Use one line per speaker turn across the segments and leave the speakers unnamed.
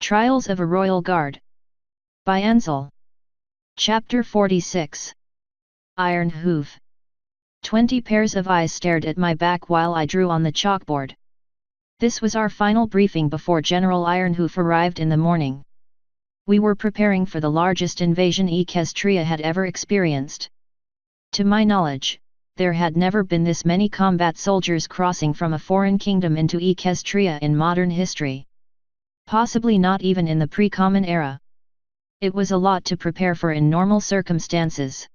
Trials of a Royal Guard. By Ansel. Chapter 46. Ironhoof. 20 pairs of eyes stared at my back while I drew on the chalkboard. This was our final briefing before General Ironhoof arrived in the morning. We were preparing for the largest invasion Equestria had ever experienced. To my knowledge, there had never been this many combat soldiers crossing from a foreign kingdom into Equestria in modern history. Possibly not even in the pre-common era. It was a lot to prepare for in normal circumstances.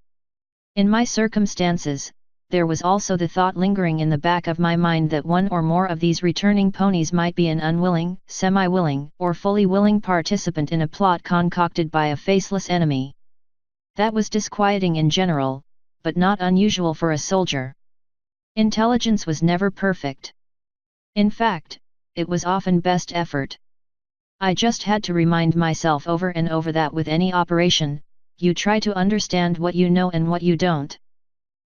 In my circumstances, there was also the thought lingering in the back of my mind that one or more of these returning ponies might be an unwilling, semi-willing, or fully willing participant in a plot concocted by a faceless enemy. That was disquieting in general, but not unusual for a soldier. Intelligence was never perfect. In fact, it was often best effort. I just had to remind myself over and over that with any operation, you try to understand what you know and what you don't.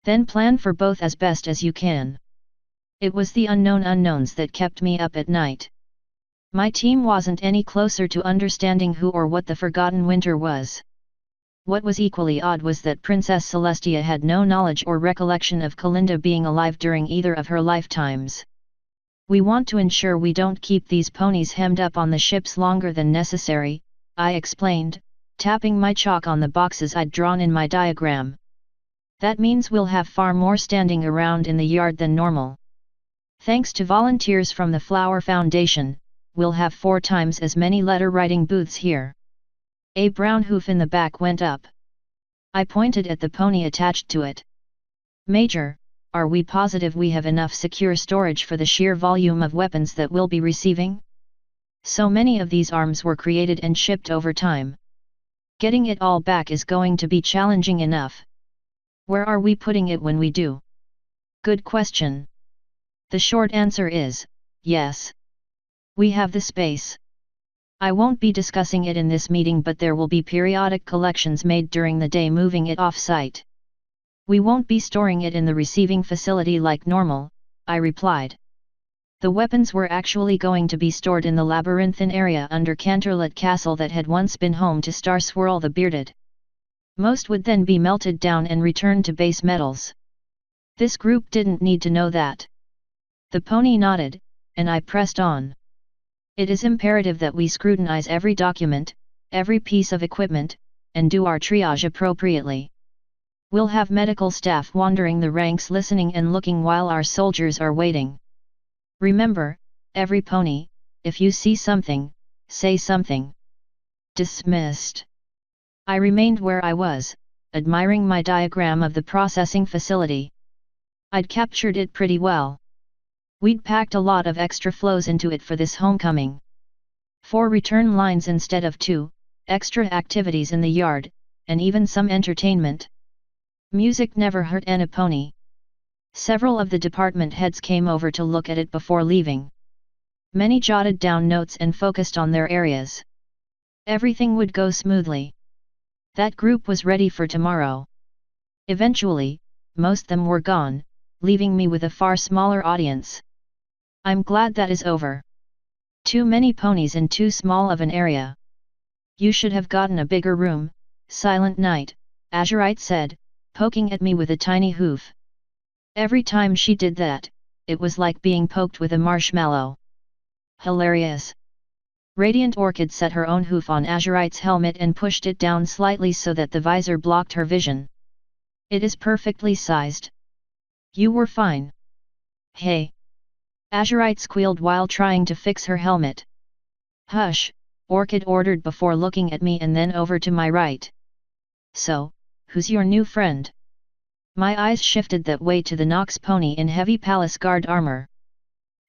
Then plan for both as best as you can. It was the unknown unknowns that kept me up at night. My team wasn't any closer to understanding who or what the Forgotten Winter was. What was equally odd was that Princess Celestia had no knowledge or recollection of Kalinda being alive during either of her lifetimes. We want to ensure we don't keep these ponies hemmed up on the ships longer than necessary, I explained, tapping my chalk on the boxes I'd drawn in my diagram. That means we'll have far more standing around in the yard than normal. Thanks to volunteers from the Flower Foundation, we'll have 4 times as many letter-writing booths here. A brown hoof in the back went up. I pointed at the pony attached to it. Major, are we positive we have enough secure storage for the sheer volume of weapons that we'll be receiving? So many of these arms were created and shipped over time. Getting it all back is going to be challenging enough. Where are we putting it when we do? Good question. The short answer is, yes. We have the space. I won't be discussing it in this meeting, but there will be periodic collections made during the day moving it off-site. We won't be storing it in the receiving facility like normal, I replied. The weapons were actually going to be stored in the labyrinthine area under Canterlot Castle that had once been home to Star Swirl the Bearded. Most would then be melted down and returned to base metals. This group didn't need to know that. The pony nodded, and I pressed on. It is imperative that we scrutinize every document, every piece of equipment, and do our triage appropriately. We'll have medical staff wandering the ranks listening and looking while our soldiers are waiting. Remember, every pony, if you see something, say something. Dismissed. I remained where I was, admiring my diagram of the processing facility. I'd captured it pretty well. We'd packed a lot of extra flows into it for this homecoming. 4 return lines instead of 2, extra activities in the yard, and even some entertainment. Music never hurt any pony. Several of the department heads came over to look at it before leaving. Many jotted down notes and focused on their areas. Everything would go smoothly. That group was ready for tomorrow. Eventually, most them were gone, leaving me with a far smaller audience. I'm glad that is over. Too many ponies in too small of an area. You should have gotten a bigger room, Silent Night, Azurite said, poking at me with a tiny hoof. Every time she did that, it was like being poked with a marshmallow. Hilarious. Radiant Orchid set her own hoof on Azurite's helmet and pushed it down slightly so that the visor blocked her vision. It is perfectly sized. You were fine. Hey! Azurite squealed while trying to fix her helmet. Hush, Orchid ordered before looking at me and then over to my right. So, who's your new friend? My eyes shifted that way to the Nox pony in heavy palace guard armor.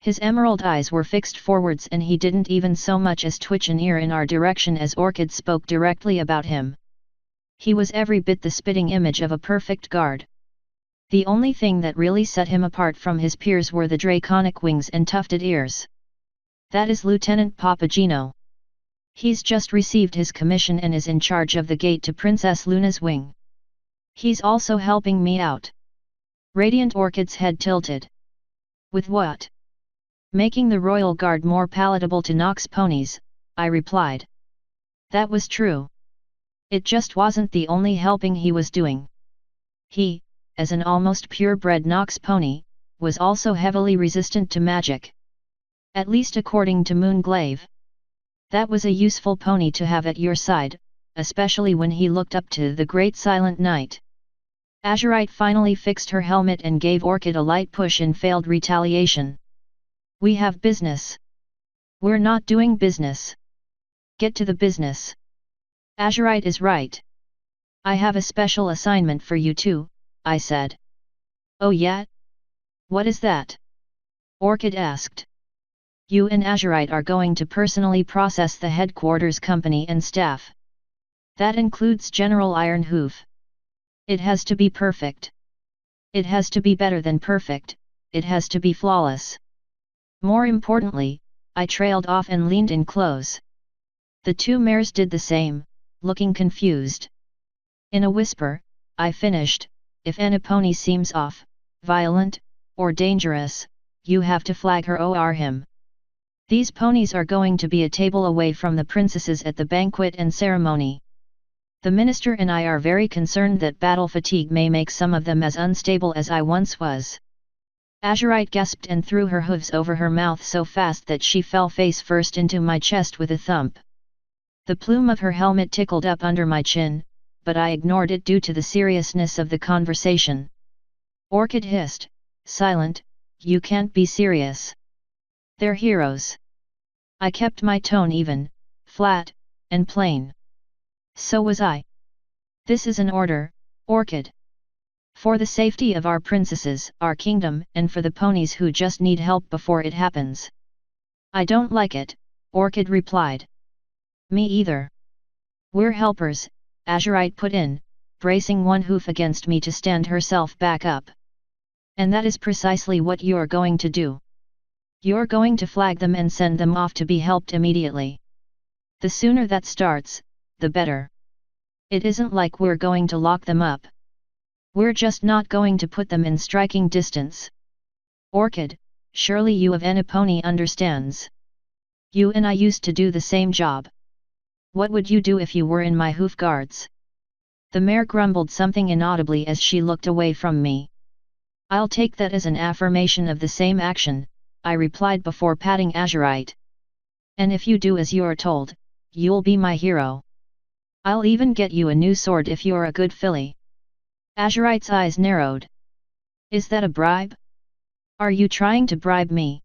His emerald eyes were fixed forwards and he didn't even so much as twitch an ear in our direction as Orchid spoke directly about him. He was every bit the spitting image of a perfect guard. The only thing that really set him apart from his peers were the draconic wings and tufted ears. That is Lieutenant Papagino. He's just received his commission and is in charge of the gate to Princess Luna's wing. He's also helping me out. Radiant Orchid's head tilted. With what? Making the Royal Guard more palatable to Nox ponies, I replied. That was true. It just wasn't the only helping he was doing. He, as an almost purebred Nox pony, was also heavily resistant to magic. At least according to Moonglaive. That was a useful pony to have at your side, especially when he looked up to the great silent night. Azurite finally fixed her helmet and gave Orchid a light push in failed retaliation. We have business. We're not doing business. Get to the business. Azurite is right. I have a special assignment for you too, I said. Oh yeah? What is that? Orchid asked. You and Azurite are going to personally process the headquarters company and staff. That includes General Ironhoof. It has to be perfect. It has to be better than perfect, it has to be flawless. More importantly, I trailed off and leaned in close. The two mares did the same, looking confused. In a whisper, I finished, if any pony seems off, violent, or dangerous, you have to flag her or him. These ponies are going to be a table away from the princesses at the banquet and ceremony. The minister and I are very concerned that battle fatigue may make some of them as unstable as I once was. Azurite gasped and threw her hooves over her mouth so fast that she fell face first into my chest with a thump. The plume of her helmet tickled up under my chin, but I ignored it due to the seriousness of the conversation. Orchid hissed, "Silent, you can't be serious. They're heroes." I kept my tone even, flat, and plain. So was I. This is an order, Orchid. For the safety of our princesses, our kingdom, and for the ponies who just need help before it happens. I don't like it, Orchid replied. Me either. We're helpers, Azurite put in, bracing one hoof against me to stand herself back up. And that is precisely what you're going to do. You're going to flag them and send them off to be helped immediately. The sooner that starts, the better. It isn't like we're going to lock them up. We're just not going to put them in striking distance. Orchid, surely you of Enipony understands. You and I used to do the same job. What would you do if you were in my hoof guards? The mare grumbled something inaudibly as she looked away from me. I'll take that as an affirmation of the same action, I replied before patting Azurite. And if you do as you're told, you'll be my hero. I'll even get you a new sword if you're a good filly. Azurite's eyes narrowed. Is that a bribe? Are you trying to bribe me?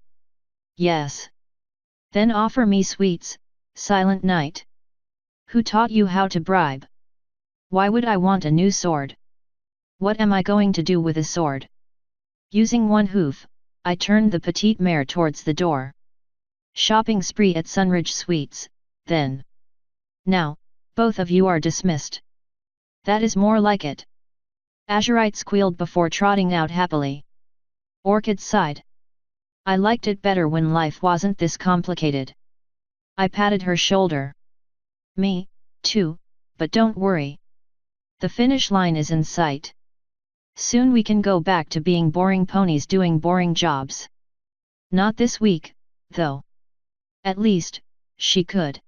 Yes. Then offer me sweets, Silent Night. Who taught you how to bribe? Why would I want a new sword? What am I going to do with a sword? Using one hoof, I turned the petite mare towards the door. Shopping spree at Sunridge Sweets, then. Now, both of you are dismissed. That is more like it. Azurite squealed before trotting out happily. Orchid sighed. I liked it better when life wasn't this complicated. I patted her shoulder. Me, too, but don't worry. The finish line is in sight. Soon we can go back to being boring ponies doing boring jobs. Not this week, though. At least, she could.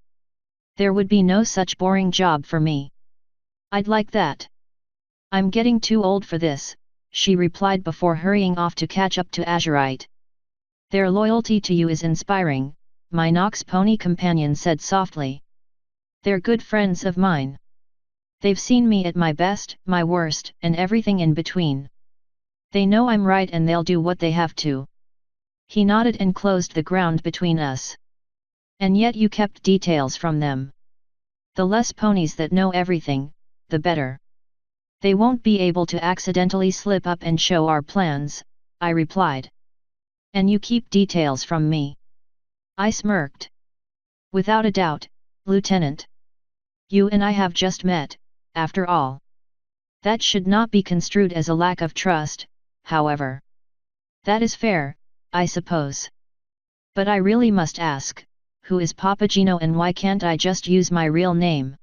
There would be no such boring job for me. I'd like that. I'm getting too old for this, she replied before hurrying off to catch up to Azurite. Their loyalty to you is inspiring, my Nox pony companion said softly. They're good friends of mine. They've seen me at my best, my worst, and everything in between. They know I'm right and they'll do what they have to. He nodded and closed the ground between us. And yet you kept details from them. The less ponies that know everything, the better. They won't be able to accidentally slip up and show our plans, I replied. And you keep details from me. I smirked. Without a doubt, Lieutenant. You and I have just met, after all. That should not be construed as a lack of trust, however. That is fair, I suppose. But I really must ask, who is Papageno and why can't I just use my real name?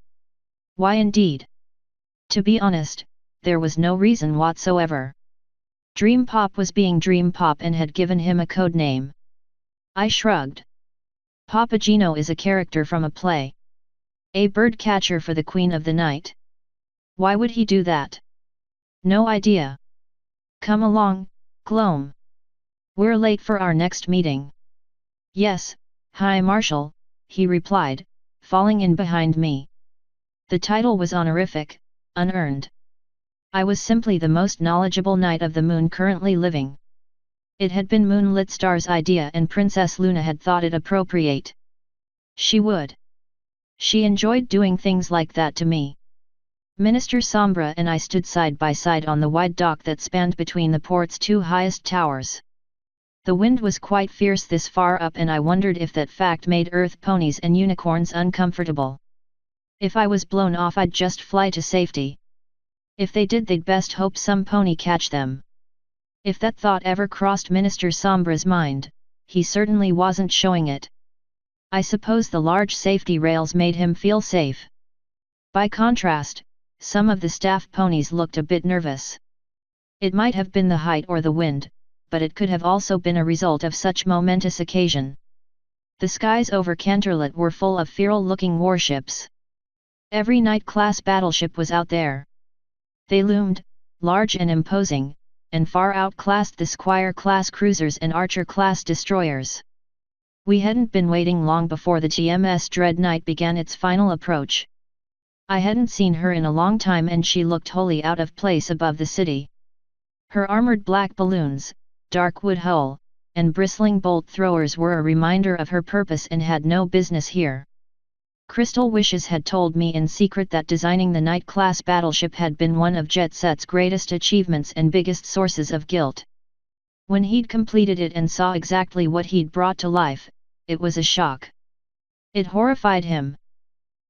Why indeed? To be honest, there was no reason whatsoever. Dream Pop was being Dream Pop and had given him a code name. I shrugged. Papageno is a character from a play. A bird catcher for the Queen of the Night. Why would he do that? No idea. Come along, Glome. We're late for our next meeting. Yes, High Marshal, he replied, falling in behind me. The title was honorific, unearned. I was simply the most knowledgeable Knight of the Moon currently living. It had been Moonlit Star's idea and Princess Luna had thought it appropriate. She would. She enjoyed doing things like that to me. Minister Sombra and I stood side by side on the wide dock that spanned between the port's two highest towers. The wind was quite fierce this far up and I wondered if that fact made earth ponies and unicorns uncomfortable. If I was blown off I'd just fly to safety. If they did they'd best hope some pony catch them. If that thought ever crossed Minister Sombra's mind, he certainly wasn't showing it. I suppose the large safety rails made him feel safe. By contrast, some of the staff ponies looked a bit nervous. It might have been the height or the wind, but it could have also been a result of such momentous occasion. The skies over Canterlot were full of feral-looking warships. Every Knight-class battleship was out there. They loomed, large and imposing, and far outclassed the Squire-class cruisers and Archer-class destroyers. We hadn't been waiting long before the GMS Dreadnought began its final approach. I hadn't seen her in a long time and she looked wholly out of place above the city. Her armored black balloons, dark wood hull, and bristling bolt throwers were a reminder of her purpose and had no business here. Crystal Wishes had told me in secret that designing the Knight-class battleship had been one of Jet Set's greatest achievements and biggest sources of guilt. When he'd completed it and saw exactly what he'd brought to life, it was a shock. It horrified him.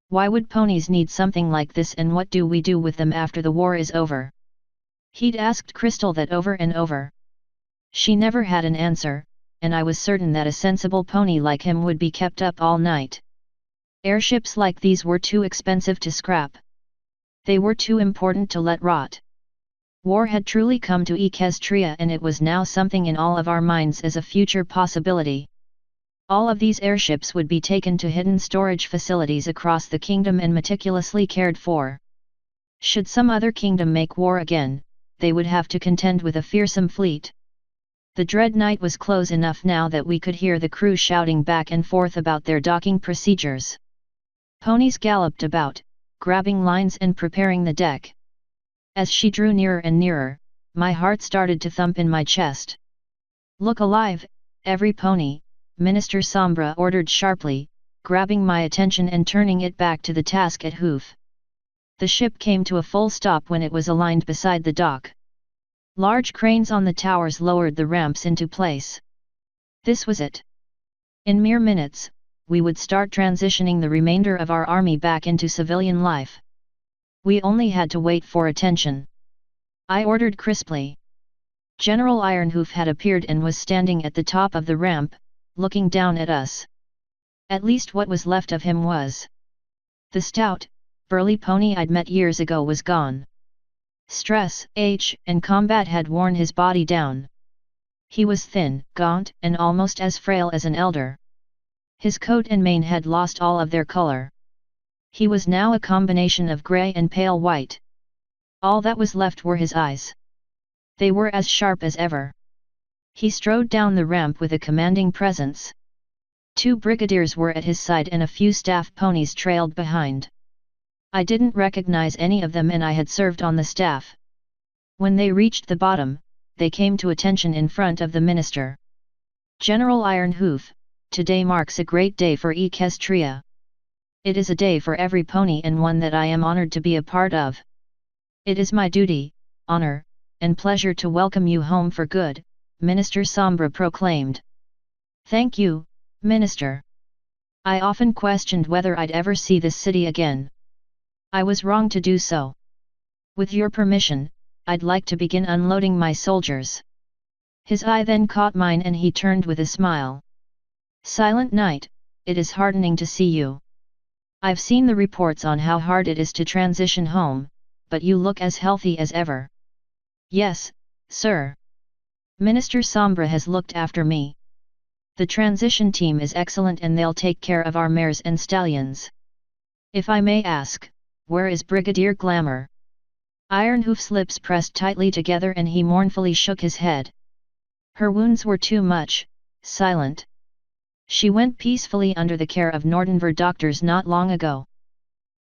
Why would ponies need something like this and what do we do with them after the war is over? He'd asked Crystal that over and over. She never had an answer, and I was certain that a sensible pony like him would be kept up all night. Airships like these were too expensive to scrap. They were too important to let rot. War had truly come to Equestria and it was now something in all of our minds as a future possibility. All of these airships would be taken to hidden storage facilities across the kingdom and meticulously cared for. Should some other kingdom make war again, they would have to contend with a fearsome fleet. The Dreadnought was close enough now that we could hear the crew shouting back and forth about their docking procedures. Ponies galloped about, grabbing lines and preparing the deck. As she drew nearer and nearer, my heart started to thump in my chest. "Look alive, every pony," Minister Sombra ordered sharply, grabbing my attention and turning it back to the task at Hoof. The ship came to a full stop when it was aligned beside the dock. Large cranes on the towers lowered the ramps into place. This was it. In mere minutes, we would start transitioning the remainder of our army back into civilian life. We only had to wait for attention. I ordered crisply. General Ironhoof had appeared and was standing at the top of the ramp, looking down at us. At least what was left of him was. The stout, burly pony I'd met years ago was gone. Stress, age, and combat had worn his body down. He was thin, gaunt, and almost as frail as an elder. His coat and mane had lost all of their color. He was now a combination of grey and pale white. All that was left were his eyes. They were as sharp as ever. He strode down the ramp with a commanding presence. 2 brigadiers were at his side and a few staff ponies trailed behind. I didn't recognize any of them and I had served on the staff. When they reached the bottom, they came to attention in front of the minister. "General Ironhoof, today marks a great day for Equestria. It is a day for every pony and one that I am honored to be a part of. It is my duty, honor, and pleasure to welcome you home for good," Minister Sombra proclaimed. "Thank you, Minister. I often questioned whether I'd ever see this city again. I was wrong to do so. With your permission, I'd like to begin unloading my soldiers." His eye then caught mine and he turned with a smile. "Silent Knight, it is heartening to see you. I've seen the reports on how hard it is to transition home, but you look as healthy as ever." "Yes, sir. Minister Sombra has looked after me. The transition team is excellent and they'll take care of our mares and stallions. If I may ask, where is Brigadier Glamour? Ironhoof's lips pressed tightly together and he mournfully shook his head. Her wounds were too much, silent. She went peacefully under the care of Nordenver doctors not long ago.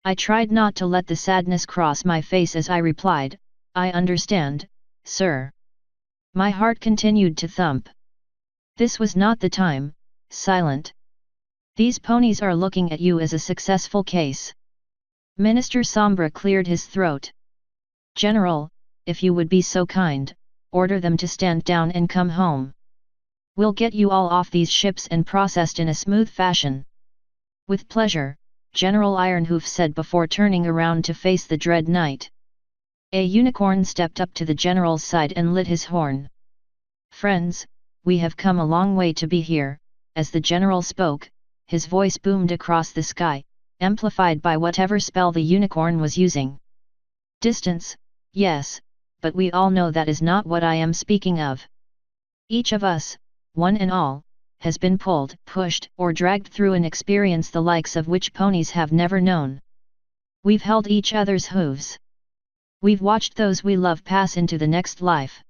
I tried not to let the sadness cross my face as I replied, I understand, sir. My heart continued to thump. This was not the time, silent. These ponies are looking at you as a successful case. Minister Sombra cleared his throat. General, if you would be so kind, order them to stand down and come home. We'll get you all off these ships and processed in a smooth fashion. With pleasure, General Ironhoof said before turning around to face the dread night. A unicorn stepped up to the general's side and lit his horn. Friends, we have come a long way to be here. As the general spoke, his voice boomed across the sky, amplified by whatever spell the unicorn was using. Distance, yes, but we all know that is not what I am speaking of. Each of us, one and all, has been pulled, pushed, or dragged through an experience the likes of which ponies have never known. We've held each other's hooves. We've watched those we love pass into the next life.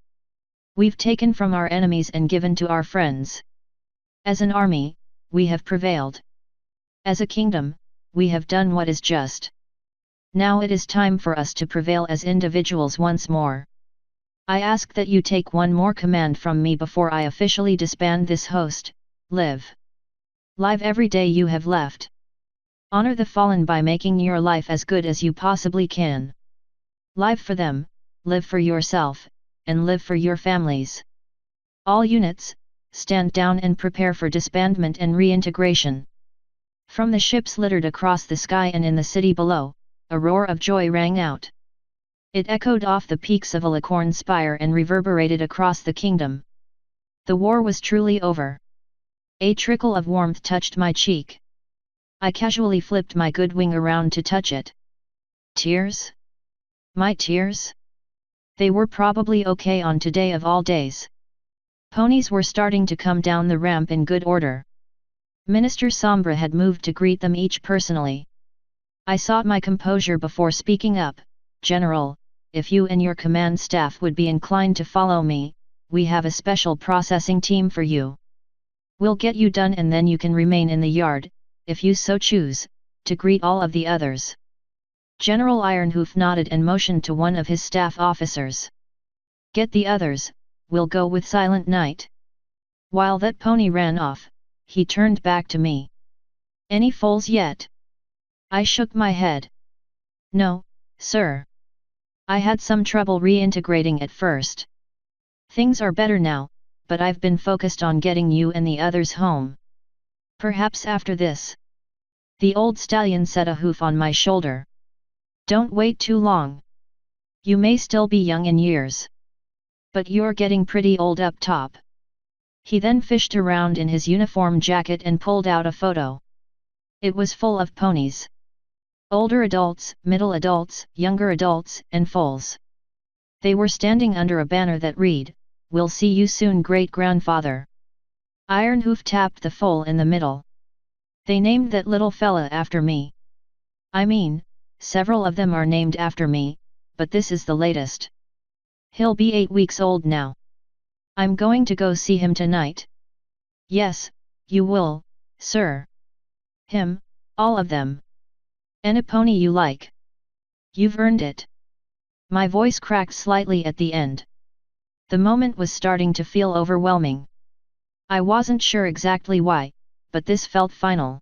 We've taken from our enemies and given to our friends. As an army, we have prevailed. As a kingdom, we have done what is just. Now it is time for us to prevail as individuals once more. I ask that you take one more command from me before I officially disband this host. Live. Live every day you have left. Honor the fallen by making your life as good as you possibly can. Live for them, live for yourself, and live for your families. All units, stand down and prepare for disbandment and reintegration. From the ships littered across the sky and in the city below, a roar of joy rang out. It echoed off the peaks of Alicorn Spire and reverberated across the kingdom. The war was truly over. A trickle of warmth touched my cheek. I casually flipped my good wing around to touch it. Tears? My tears? They were probably okay on today of all days. Ponies were starting to come down the ramp in good order. Minister Sombra had moved to greet them each personally. I sought my composure before speaking up. General, if you and your command staff would be inclined to follow me, we have a special processing team for you. We'll get you done and then you can remain in the yard, if you so choose, to greet all of the others. General Ironhoof nodded and motioned to one of his staff officers. Get the others, we'll go with Silent Night. While that pony ran off, he turned back to me. Any foals yet? I shook my head. No, sir. I had some trouble reintegrating at first. Things are better now, but I've been focused on getting you and the others home. Perhaps after this. The old stallion set a hoof on my shoulder. Don't wait too long. You may still be young in years. But you're getting pretty old up top. He then fished around in his uniform jacket and pulled out a photo. It was full of ponies. Older adults, middle adults, younger adults, and foals. They were standing under a banner that read, "We'll see you soon, great-grandfather." Ironhoof tapped the foal in the middle. They named that little fella after me. I mean, several of them are named after me, but this is the latest. He'll be 8 weeks old now. I'm going to go see him tonight. Yes, you will, sir. Him, all of them. And a pony you like. You've earned it. My voice cracked slightly at the end. The moment was starting to feel overwhelming. I wasn't sure exactly why, but this felt final.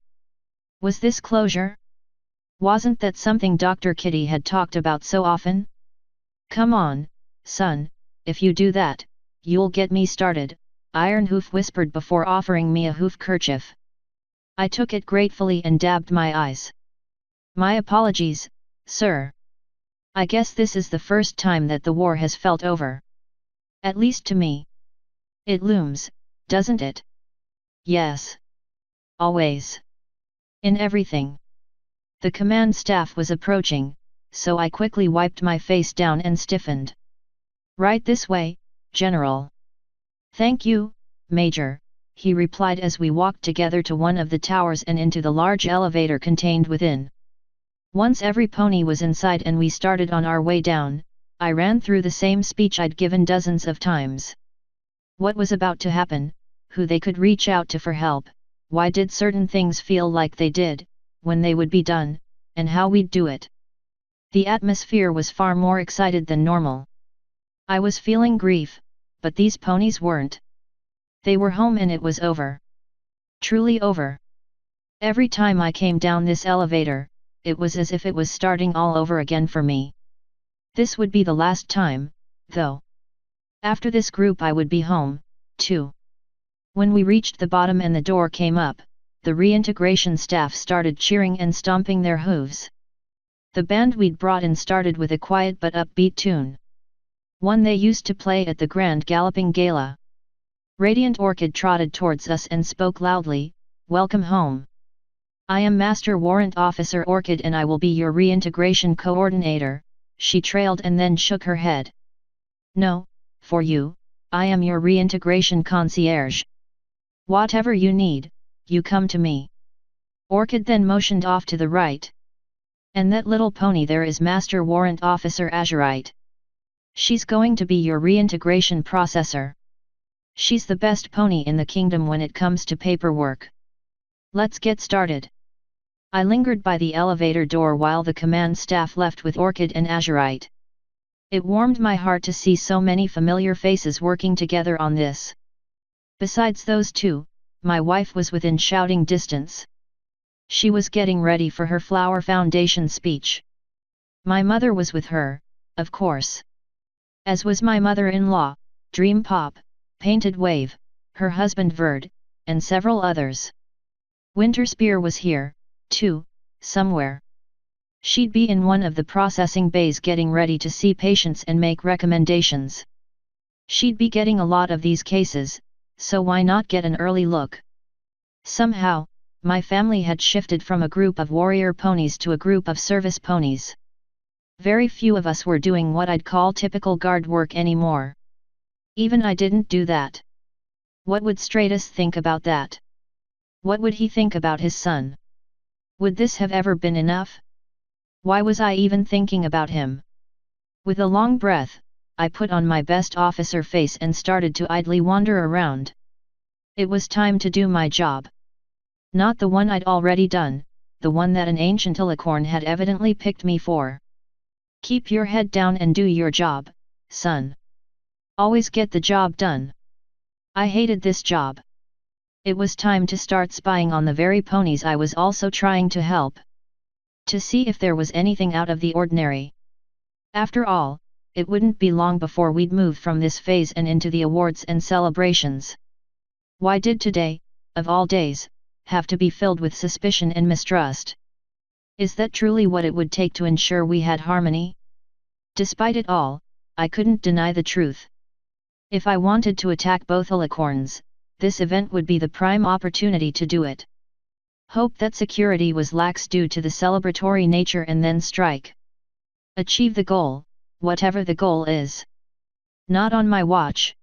Was this closure? Wasn't that something Dr. Kitty had talked about so often? Come on, son, if you do that, you'll get me started, Ironhoof whispered before offering me a hoof kerchief. I took it gratefully and dabbed my eyes. My apologies, sir. I guess this is the first time that the war has felt over. At least to me. It looms, doesn't it? Yes. Always. In everything. The command staff was approaching, so I quickly wiped my face down and stiffened. Right this way, General. Thank you, Major, he replied as we walked together to one of the towers and into the large elevator contained within. Once every pony was inside and we started on our way down, I ran through the same speech I'd given dozens of times. What was about to happen, who they could reach out to for help, why did certain things feel like they did, when they would be done, and how we'd do it. The atmosphere was far more excited than normal. I was feeling grief, but these ponies weren't. They were home and it was over. Truly over. Every time I came down this elevator, it was as if it was starting all over again for me. This would be the last time, though. After this group I would be home, too. When we reached the bottom and the door came up, the reintegration staff started cheering and stomping their hooves. The band we'd brought in started with a quiet but upbeat tune. One they used to play at the Grand Galloping Gala. Radiant Orchid trotted towards us and spoke loudly, "Welcome home. I am Master Warrant Officer Orchid and I will be your reintegration coordinator," she trailed and then shook her head. "No, for you, I am your reintegration concierge. Whatever you need, you come to me." Orchid then motioned off to the right. "And that little pony there is Master Warrant Officer Azurite. She's going to be your reintegration processor. She's the best pony in the kingdom when it comes to paperwork. Let's get started." I lingered by the elevator door while the command staff left with Orchid and Azurite. It warmed my heart to see so many familiar faces working together on this. Besides those two, my wife was within shouting distance. She was getting ready for her Flower Foundation speech. My mother was with her, of course. As was my mother-in-law, Dream Pop, Painted Wave, her husband Verd, and several others. Winter Spear was here, too, somewhere. She'd be in one of the processing bays getting ready to see patients and make recommendations. She'd be getting a lot of these cases, so why not get an early look? Somehow, my family had shifted from a group of warrior ponies to a group of service ponies. Very few of us were doing what I'd call typical guard work anymore. Even I didn't do that. What would Stratus think about that? What would he think about his son? Would this have ever been enough? Why was I even thinking about him? With a long breath, I put on my best officer face and started to idly wander around. It was time to do my job. Not the one I'd already done, the one that an ancient alicorn had evidently picked me for. Keep your head down and do your job, son. Always get the job done. I hated this job. It was time to start spying on the very ponies I was also trying to help. To see if there was anything out of the ordinary. After all, it wouldn't be long before we'd move from this phase and into the awards and celebrations. Why did today, of all days, have to be filled with suspicion and mistrust? Is that truly what it would take to ensure we had harmony? Despite it all, I couldn't deny the truth. If I wanted to attack both alicorns, this event would be the prime opportunity to do it. Hope that security was lax due to the celebratory nature and then strike. Achieve the goal, whatever the goal is. Not on my watch.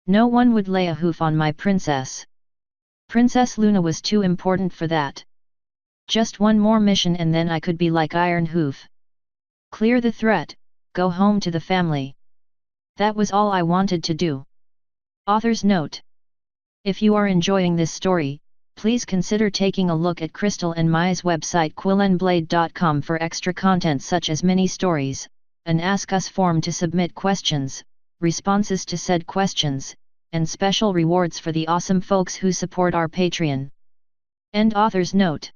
No one would lay a hoof on my princess. Princess Luna was too important for that. Just one more mission and then I could be like Ironhoof. Clear the threat, go home to the family. That was all I wanted to do. Author's note. If you are enjoying this story, please consider taking a look at Crystal and Maya's website quillenblade.com for extra content such as mini-stories, an Ask Us form to submit questions, responses to said questions, and special rewards for the awesome folks who support our Patreon. End author's note.